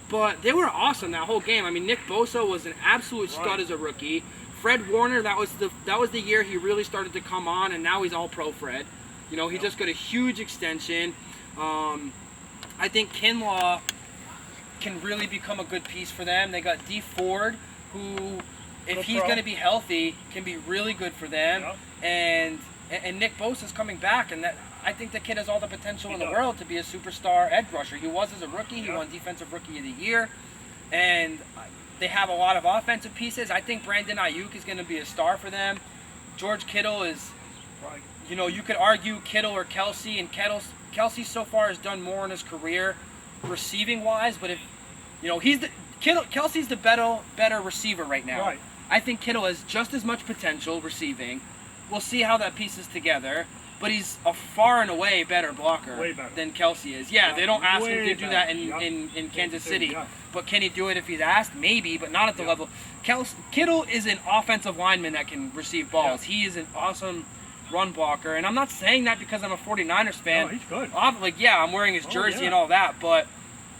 but they were awesome that whole game. I mean, Nick Bosa was an absolute stud as a rookie. Fred Warner, that was the year he really started to come on, and now he's all pro Fred. You know, he just got a huge extension. I think Kinlaw can really become a good piece for them. They got Dee Ford, who, if he's going to be healthy, can be really good for them. And Nick Bosa's coming back, and I think the kid has all the potential in the world to be a superstar edge rusher. He was as a rookie. He won Defensive Rookie of the Year, and they have a lot of offensive pieces. I think Brandon Ayuk is going to be a star for them. George Kittle is, you know, you could argue Kittle or Kelsey, and Kelsey so far has done more in his career receiving wise, but if you know, Kelsey's the better receiver right now. I think Kittle has just as much potential receiving. We'll see how that pieces together, but he's a far and away better blocker than Kelsey is. They don't ask him to do that in Kansas City, but can he do it if he's asked? Maybe, but not at the level. Kittle is an offensive lineman that can receive balls. He is an awesome run blocker, and I'm not saying that because I'm a 49ers fan. No, he's good. I'm wearing his jersey and all that, but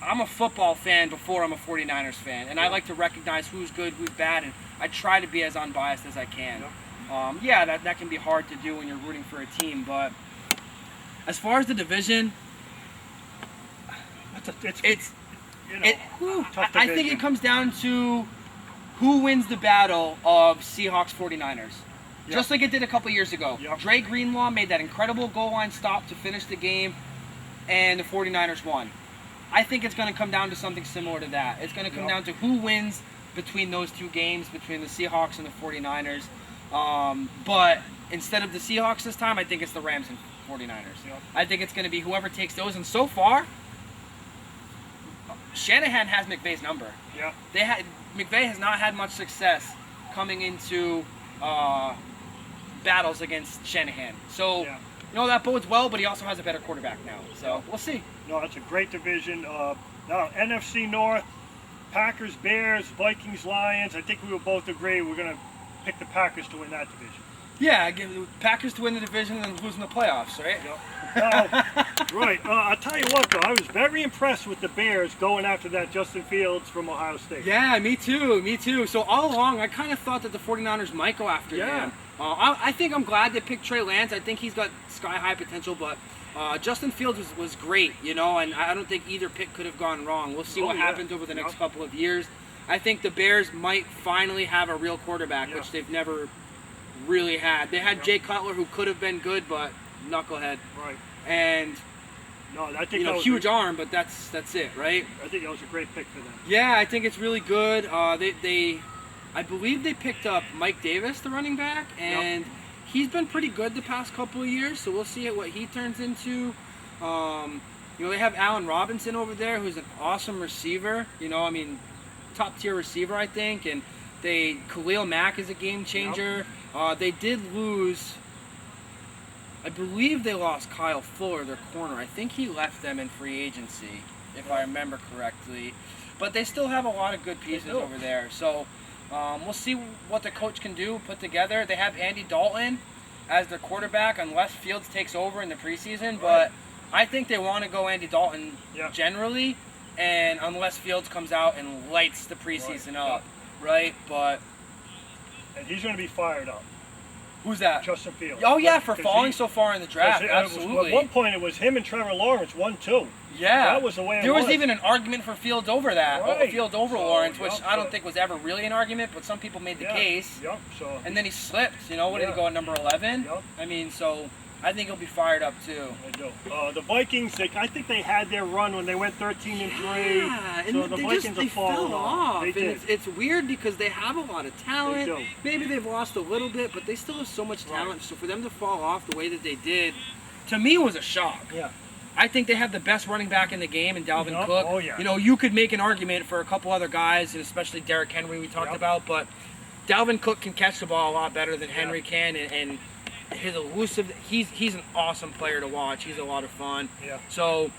I'm a football fan before I'm a 49ers fan, and I like to recognize who's good, who's bad, and I try to be as unbiased as I can. That can be hard to do when you're rooting for a team, but as far as the division, I think it comes down to who wins the battle of Seahawks 49ers. Just like it did a couple years ago. Dre Greenlaw made that incredible goal line stop to finish the game, and the 49ers won. I think it's going to come down to something similar to that. It's going to come down to who wins between those two games, between the Seahawks and the 49ers. But instead of the Seahawks this time, I think it's the Rams and 49ers. I think it's going to be whoever takes those. And so far, Shanahan has McVay's number. McVay has not had much success coming into battles against Shanahan. So, you know, that bodes well, but he also has a better quarterback now. So, we'll see. No, that's a great division. Now, NFC North, Packers, Bears, Vikings, Lions. I think we will both agree we're going to pick the Packers to win that division. Yeah, give the Packers to win the division and losing the playoffs, right? Right. I'll tell you what, though. I was very impressed with the Bears going after that Justin Fields from Ohio State. Yeah, me too. So all along, I kind of thought that the 49ers might go after him. I think I'm glad they picked Trey Lance. I think he's got sky-high potential, but Justin Fields was great, you know, and I don't think either pick could have gone wrong. We'll see what happens over the next couple of years. I think the Bears might finally have a real quarterback, which they've never really had. They had Jay Cutler, who could have been good, but knucklehead. And I think huge arm, but that's it, right? I think that was a great pick for them. Yeah, I think it's really good. I believe they picked up Mike Davis, the running back, and he's been pretty good the past couple of years. So we'll see what he turns into. They have Allen Robinson over there, who's an awesome receiver. Top tier receiver, I think. And Khalil Mack is a game changer. They did lose. I believe they lost Kyle Fuller, their corner. I think he left them in free agency, if I remember correctly. But they still have a lot of good pieces over there. So we'll see what the coach can do, put together. They have Andy Dalton as their quarterback unless Fields takes over in the preseason. But I think they want to go Andy Dalton generally, and unless Fields comes out and lights the preseason up, right? But and he's going to be fired up. Who's that? Justin Fields. Oh yeah, for falling so far in the draft. Absolutely. At one point, it was him and Trevor Lawrence 1-2. Yeah, that was the way. There was even an argument for Fields over that. Right. Fields over Lawrence, which I don't think was ever really an argument, but some people made the case. Yep. So. And then he slipped. You know, what did he go at number 11? Yep. I mean, so. I think he'll be fired up too. I do. The Vikings, I think they had their run when they went 13-3. Yeah, and so the Vikings have fallen off. They did. It's weird because they have a lot of talent. They do. Maybe they've lost a little bit, but they still have so much talent. So for them to fall off the way that they did, to me, was a shock. Yeah. I think they have the best running back in the game in Dalvin Cook. Oh, yeah. You know, you could make an argument for a couple other guys, and especially Derrick Henry we talked about, but Dalvin Cook can catch the ball a lot better than Henry can, and his elusive, he's an awesome player to watch. He's a lot of fun. Yeah. So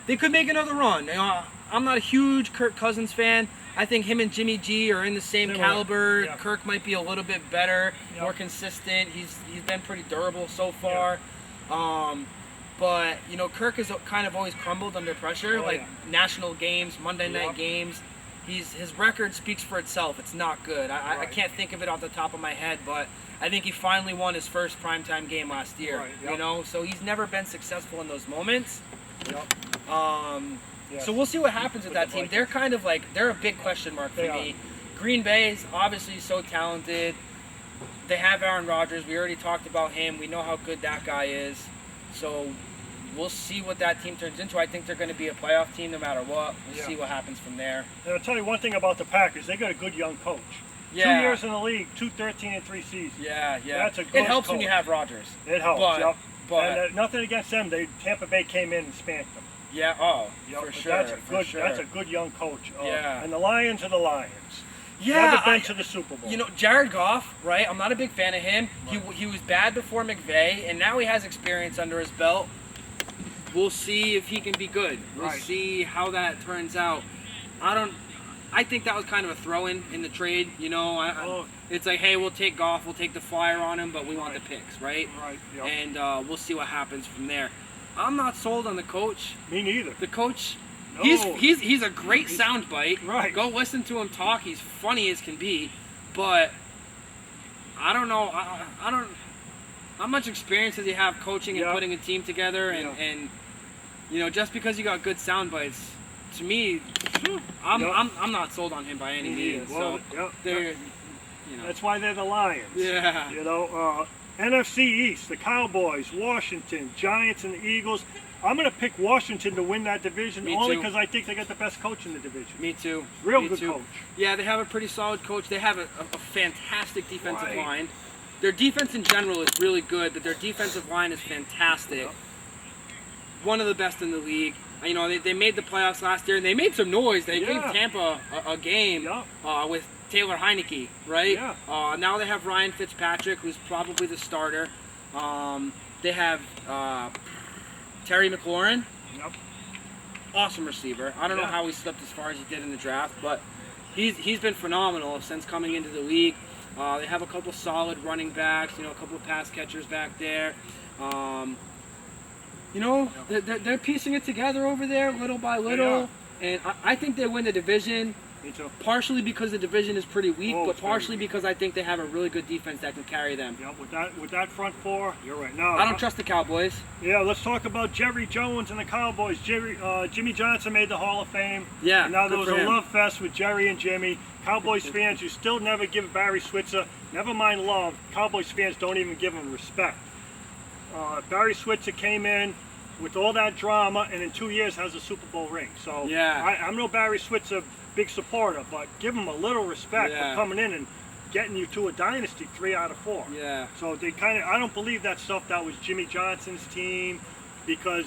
they could make another run. You know, I'm not a huge Kirk Cousins fan. I think him and Jimmy G are in the same caliber. Yeah. Kirk might be a little bit better, more consistent. He's been pretty durable so far. Yeah. But you know, Kirk has kind of always crumbled under pressure, national games, Monday night games. His record speaks for itself. It's not good. I can't think of it off the top of my head, but I think he finally won his first primetime game last year. Right, You know, so he's never been successful in those moments. Yes. So we'll see what happens with that team. They're kind of like, they're a big question mark for me. Green Bay's obviously so talented. They have Aaron Rodgers. We already talked about him. We know how good that guy is. So we'll see what that team turns into. I think they're going to be a playoff team no matter what. We'll see what happens from there. And I'll tell you one thing about the Packers. They got a good young coach. Yeah. 2 years in the league, 13-3 seasons. Yeah. That's a good It helps coach. when you have Rodgers. It helps, but and nothing against them. Tampa Bay came in and spanked them. Yeah, for sure. That's a good young coach. Yeah. And the Lions are the Lions. Yeah, Never been to the Super Bowl. You know, Jared Goff, right? I'm not a big fan of him. Right. He was bad before McVay, and now he has experience under his belt. We'll see if he can be good. We'll see how that turns out. I think that was kind of a throw-in in the trade. You know, it's like, hey, we'll take Goff, we'll take the flyer on him, but we want the picks, right? Right. Yep. And we'll see what happens from there. I'm not sold on the coach. Me neither. The coach. No. He's a great soundbite. Right. Go listen to him talk. He's funny as can be, but I don't know. I don't. How much experience does he have coaching and putting a team together? And you know, just because you got good soundbites, to me, I'm not sold on him by any means. Well, so they're, you know, that's why they're the Lions. Yeah. You know, NFC East, the Cowboys, Washington, Giants, and the Eagles. I'm going to pick Washington to win that division only because I think they got the best coach in the division. Me too. Real good coach. Yeah, they have a pretty solid coach. They have a fantastic defensive line. Their defense in general is really good, but their defensive line is fantastic. One of the best in the league. You know, they made the playoffs last year, and they made some noise. They gave Tampa a game with Taylor Heineke, right? Yeah. Now they have Ryan Fitzpatrick, who's probably the starter. They have Terry McLaurin. Yep. Awesome receiver. I don't know how he slipped as far as he did in the draft, but he's been phenomenal since coming into the league. They have a couple solid running backs, you know, a couple of pass catchers back there. You know, they're piecing it together over there little by little, and I think they win the division. Me too. Partially because the division is pretty weak, but partially because I think they have a really good defense that can carry them. Yeah, with that front four, you're right. Now I don't trust the Cowboys. Yeah, let's talk about Jerry Jones and the Cowboys. Jimmy Johnson made the Hall of Fame. Yeah, and now there was a him. love fest with Jerry and Jimmy. Cowboys fans who still never give Barry Switzer, never mind love, Cowboys fans don't even give him respect. Barry Switzer came in with all that drama, and in 2 years has a Super Bowl ring. So I'm no Barry Switzer big supporter, but give him a little respect for coming in and getting you to a dynasty 3 out of 4. Yeah. So they I don't believe that stuff. That was Jimmy Johnson's team, because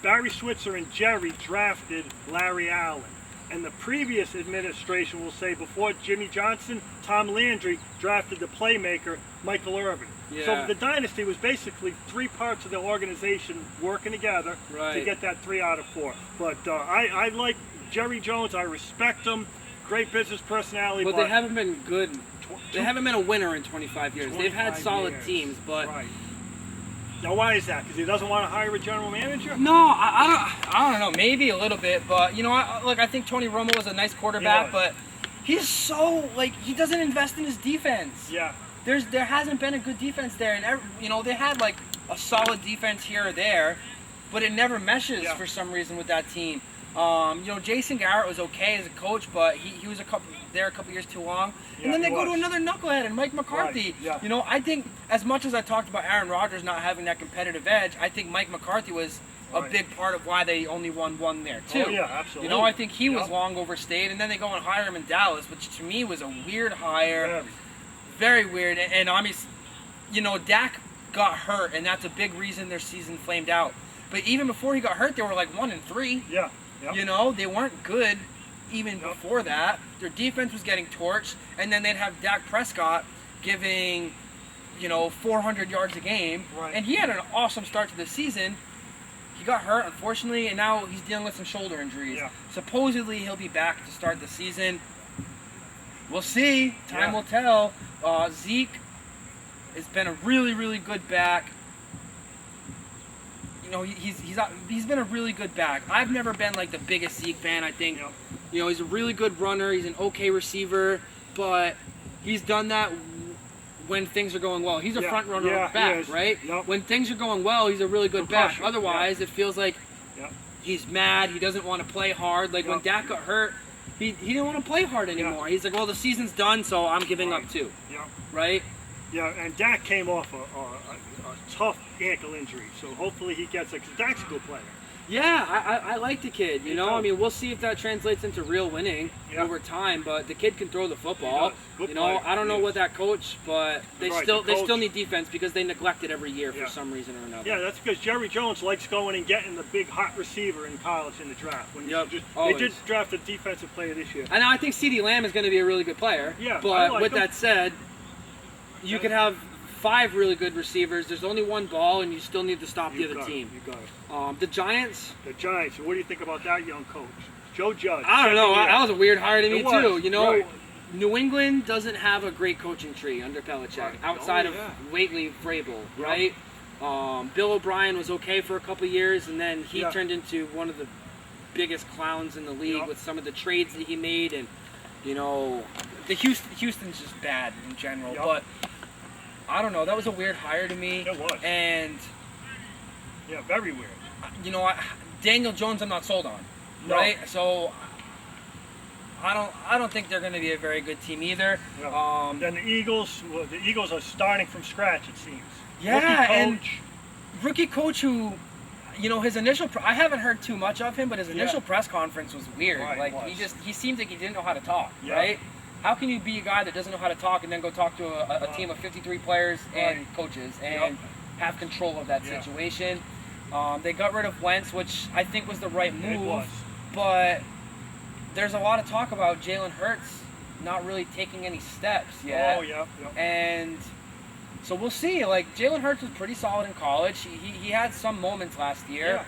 Barry Switzer and Jerry drafted Larry Allen. And the previous administration, will say, before Jimmy Johnson, Tom Landry drafted the playmaker Michael Irvin. Yeah. So the dynasty was basically 3 parts of the organization working together to get that 3 out of 4. But I like Jerry Jones. I respect him. Great business personality. But they haven't been good. They haven't been a winner in 25 years. They've had solid teams, but. Right. Now, why is that? Because he doesn't want to hire a general manager? No, I don't know. Maybe a little bit, but you know, I think Tony Romo was a nice quarterback, but he's so, like, he doesn't invest in his defense. Yeah. There hasn't been a good defense there, and they had like a solid defense here or there, but it never meshes for some reason with that team. Jason Garrett was okay as a coach, but he was a couple years too long. And then they go to another knucklehead and Mike McCarthy. Right. Yeah. I think as much as I talked about Aaron Rodgers not having that competitive edge, I think Mike McCarthy was a big part of why they only won one there too. Oh, yeah, absolutely. I think he was long overstayed, and then they go and hire him in Dallas, which to me was a weird hire. Very weird. And obviously, Dak got hurt, and that's a big reason their season flamed out. But even before he got hurt, they were like 1-3. Yeah. Yep. They weren't good even before that. Their defense was getting torched, and then they'd have Dak Prescott giving, 400 yards a game. Right. And he had an awesome start to the season. He got hurt, unfortunately, and now he's dealing with some shoulder injuries. Yeah. Supposedly, he'll be back to start the season. We'll see. Time will tell. Zeke has been a really, really good back. He's been a really good back. I've never been like the biggest Zeke fan. I think, he's a really good runner. He's an okay receiver, but he's done that when things are going well. He's a front runner back, right? Yep. When things are going well, he's a really good back. Otherwise, it feels like he's mad. He doesn't want to play hard. Like when Dak got hurt, he didn't want to play hard anymore. He's like, well, the season's done, so I'm giving up too. Yeah. Right? Yeah, and Dak came off a tough ankle injury, so hopefully he gets it, because Dak's a good player. Yeah, I like the kid, I mean, we'll see if that translates into real winning over time, but the kid can throw the football. Good player. I don't know what that coach, but they still need defense because they neglect it every year for some reason or another. Yeah, that's because Jerry Jones likes going and getting the big hot receiver in college in the draft. They did draft a defensive player this year. And I think CeeDee Lamb is going to be a really good player. Yeah, but with that said, you could have 5 really good receivers. There's only one ball, and you still need to stop the other team. You got it. The Giants. The Giants. What do you think about that young coach, Joe Judge? I don't know. That was a weird hire to me too. New England doesn't have a great coaching tree under Belichick outside of lately Vrabel, right? Bill O'Brien was okay for a couple years, and then he turned into one of the biggest clowns in the league with some of the trades that he made, and the Houston's just bad in general, but. I don't know. That was a weird hire to me. It was. And very weird. Daniel Jones, I'm not sold on. Right? So I don't think they're going to be a very good team either. No. Then the Eagles are starting from scratch, it seems. Yeah, rookie coach who, his initial. I haven't heard too much of him, but his initial press conference was weird. Right, he seemed like he didn't know how to talk. Right? How can you be a guy that doesn't know how to talk and then go talk to a team of 53 players and coaches and have control of that situation? They got rid of Wentz, which I think was the right move. It was. But there's a lot of talk about Jalen Hurts not really taking any steps yet. Oh, yeah. And so we'll see. Like, Jalen Hurts was pretty solid in college. He had some moments last year.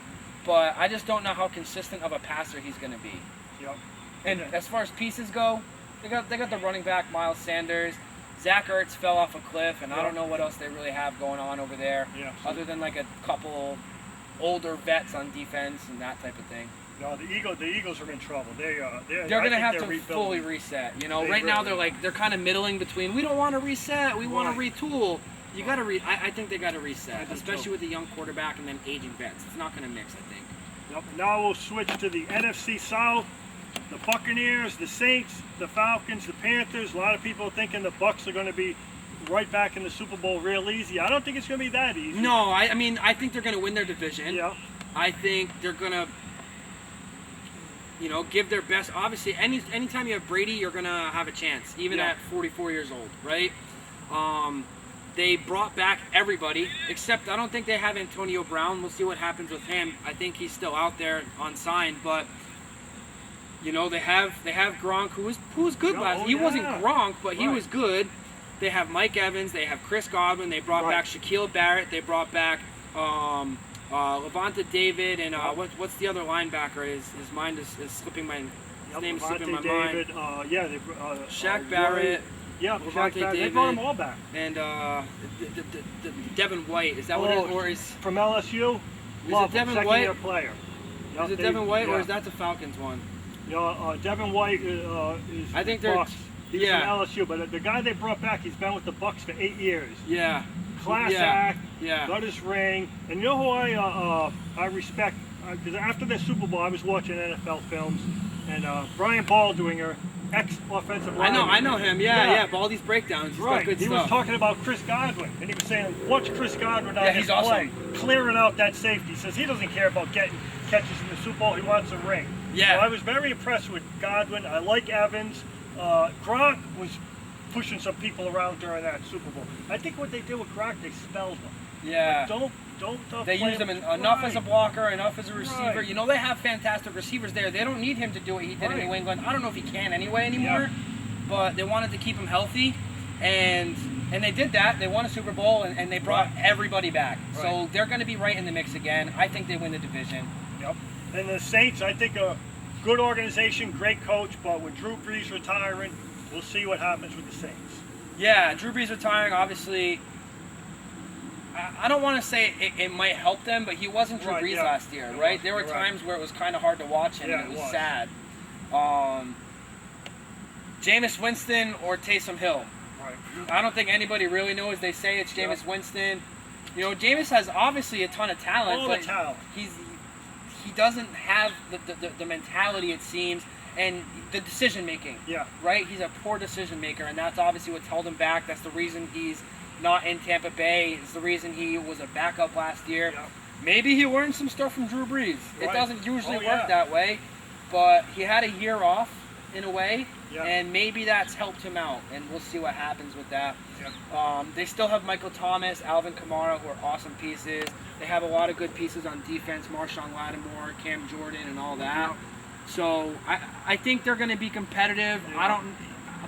But I just don't know how consistent of a passer he's going to be. Yep. And as far as pieces go, They got the running back, Miles Sanders. Zach Ertz fell off a cliff, and I don't know what else they really have going on over there, other than like a couple older vets on defense and that type of thing. No, the Eagles are in trouble. They're going to have to fully reset. Right now they're kind of middling between. We don't want to reset. We want to retool. You got to I think they got to reset, especially with a young quarterback and then aging vets. It's not going to mix, I think. Yep. Now we'll switch to the NFC South. The Buccaneers, the Saints, the Falcons, the Panthers. A lot of people thinking the Bucs are going to be right back in the Super Bowl real easy. I don't think it's going to be that easy. No, I mean, I think they're going to win their division. Yeah. I think they're going to, give their best. Obviously, anytime you have Brady, you're going to have a chance, even at 44 years old, right? They brought back everybody, except I don't think they have Antonio Brown. We'll see what happens with him. I think he's still out there unsigned, but... they have Gronk, who was good last. He wasn't Gronk, but he was good. They have Mike Evans. They have Chris Godwin. They brought back Shaquille Barrett. They brought back Levante David and what's the other linebacker? His mind is slipping my. His name is slipping my mind. Shaq Barrett. Levante David. They brought them all back. And Devin White. Is that what it is? Or is from LSU? Is it Devin White? Player. Is it Devin White or is that the Falcons one? Devin White is I think they're Bucks. He's from LSU, but the guy they brought back, he's been with the Bucks for 8 years. Yeah. Class act. Yeah. Got his ring. And you know who I respect? Because after the Super Bowl, I was watching NFL films, and Brian Baldinger, ex-offensive lineman. I know him. Yeah. Baldy's breakdowns. He's got good stuff. He was talking about Chris Godwin, and he was saying, watch Chris Godwin out he's awesome. Clearing out that safety. He says he doesn't care about getting catches in the Super Bowl. He wants a ring. Yeah. So I was very impressed with Godwin. I like Evans. Gronk was pushing some people around during that Super Bowl. I think what they did with Gronk, they spelled him. Yeah. Like, don't they use him enough as a blocker, enough as a receiver. Right. You know, they have fantastic receivers there. They don't need him to do what he did in New England. I don't know if he can anyway anymore, but they wanted to keep him healthy, and they did that. They won a Super Bowl, and they brought everybody back. Right. So they're going to be right in the mix again. I think they win the division. Yep. And the Saints, I think a good organization, great coach, but with Drew Brees retiring, we'll see what happens with the Saints. Yeah, Drew Brees retiring, obviously, I don't want to say it might help them, but he wasn't Drew Brees last year, right? There were times where it was kind of hard to watch him, and it was sad. Jameis Winston or Taysom Hill. Right. I don't think anybody really knows. They say it's Jameis Winston. You know, Jameis has obviously a ton of talent, but he doesn't have the mentality, it seems, and the decision making. Yeah. Right? He's a poor decision maker, and that's obviously what's held him back. That's the reason he's not in Tampa Bay. It's the reason he was a backup last year. Yeah. Maybe he learned some stuff from Drew Brees. Right. It doesn't usually work that way, but he had a year off in a way, and maybe that's helped him out, and we'll see what happens with that. Yeah. They still have Michael Thomas, Alvin Kamara, who are awesome pieces. They have a lot of good pieces on defense, Marshawn Lattimore, Cam Jordan, and all that. So I think they're going to be competitive.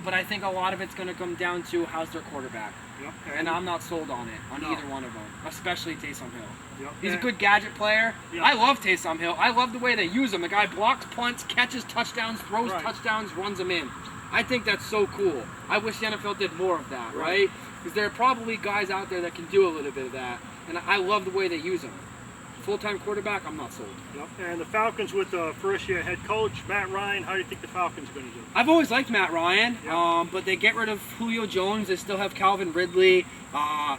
But I think a lot of it's going to come down to how's their quarterback. Yep. And I'm not sold on it, either one of them, especially Taysom Hill. Yep. He's a good gadget player. Yep. I love Taysom Hill. I love the way they use him. The guy blocks punts, catches touchdowns, throws touchdowns, runs them in. I think that's so cool. I wish the NFL did more of that, right? Because there are probably guys out there that can do a little bit of that, and I love the way they use him. Full-time quarterback, I'm not sold. Yep. And the Falcons with the first-year head coach, Matt Ryan, how do you think the Falcons are going to do? I've always liked Matt Ryan, but they get rid of Julio Jones. They still have Calvin Ridley. I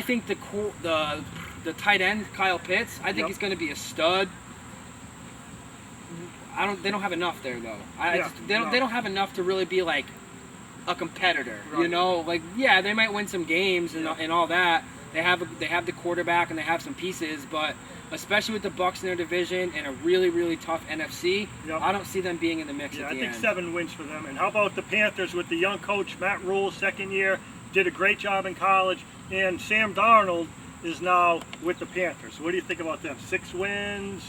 think the tight end, Kyle Pitts, I think he's going to be a stud. They don't have enough there, though. They don't have enough to really be like a competitor. Right. You know, like they might win some games and all that. They have the quarterback and they have some pieces, but especially with the Bucs in their division and a really, really tough NFC, I don't see them being in the mix at the end. I think 7 wins for them. And how about the Panthers with the young coach, Matt Rule, second year, did a great job in college, and Sam Darnold is now with the Panthers. What do you think about them? 6 wins?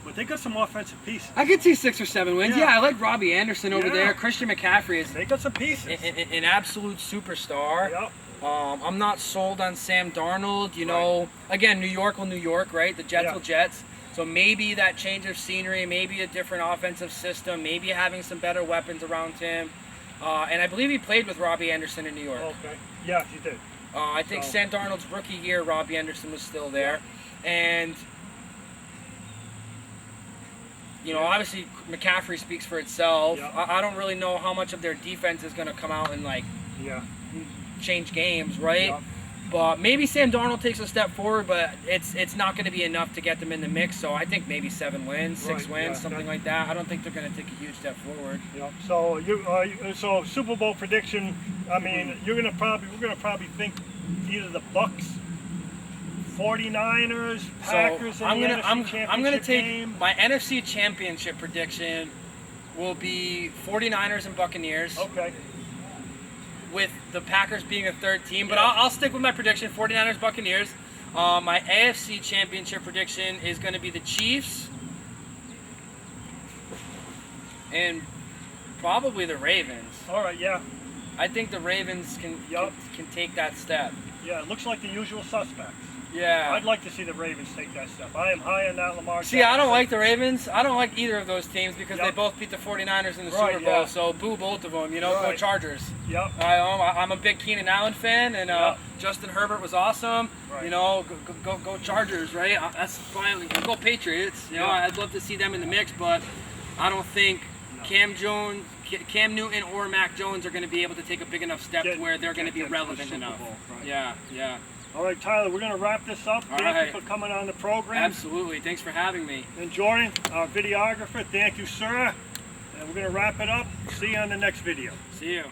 But they got some offensive pieces. I could see 6 or 7 wins. Yeah, I like Robbie Anderson over there. Christian McCaffrey is they got some pieces. An absolute superstar. Yep. I'm not sold on Sam Darnold. You know, again, New York will New York, right? The Jets will Jets. So maybe that change of scenery, maybe a different offensive system, maybe having some better weapons around him. And I believe he played with Robbie Anderson in New York. Okay. Yeah, he did. I think Sam Darnold's rookie year, Robbie Anderson was still there. And, you know, obviously McCaffrey speaks for itself. I don't really know how much of their defense is going to come out and, like, change games, right? But maybe Sam Darnold takes a step forward, but it's not going to be enough to get them in the mix. So I think maybe 7 wins, 6 wins, something like that. I don't think they're going to take a huge step forward. So so Super Bowl prediction. I mean, we're going to probably think either the Bucs, 49ers, Packers, I'm going to take my NFC Championship prediction will be 49ers and Buccaneers. Okay. With the Packers being a third team, but I'll stick with my prediction, 49ers, Buccaneers. My AFC Championship prediction is going to be the Chiefs and probably the Ravens. All right, I think the Ravens can take that step. Yeah, it looks like the usual suspects. Yeah. I'd like to see the Ravens take that step. I am high on that Lamar Jackson. See, I don't like the Ravens. I don't like either of those teams because they both beat the 49ers in the Super Bowl. So boo both of them, go Chargers. Yep. I'm a big Keenan Allen fan, and Justin Herbert was awesome. Right. Go Chargers, right? That's finally go Patriots. I'd love to see them in the mix, but I don't think Cam Newton or Mac Jones are going to be able to take a big enough step to where they're going to be relevant enough. Right. Yeah. All right, Tyler, we're going to wrap this up. Thank you for coming on the program. Absolutely. Thanks for having me. And Jordan, our videographer, thank you, sir. And we're going to wrap it up. See you on the next video. See you.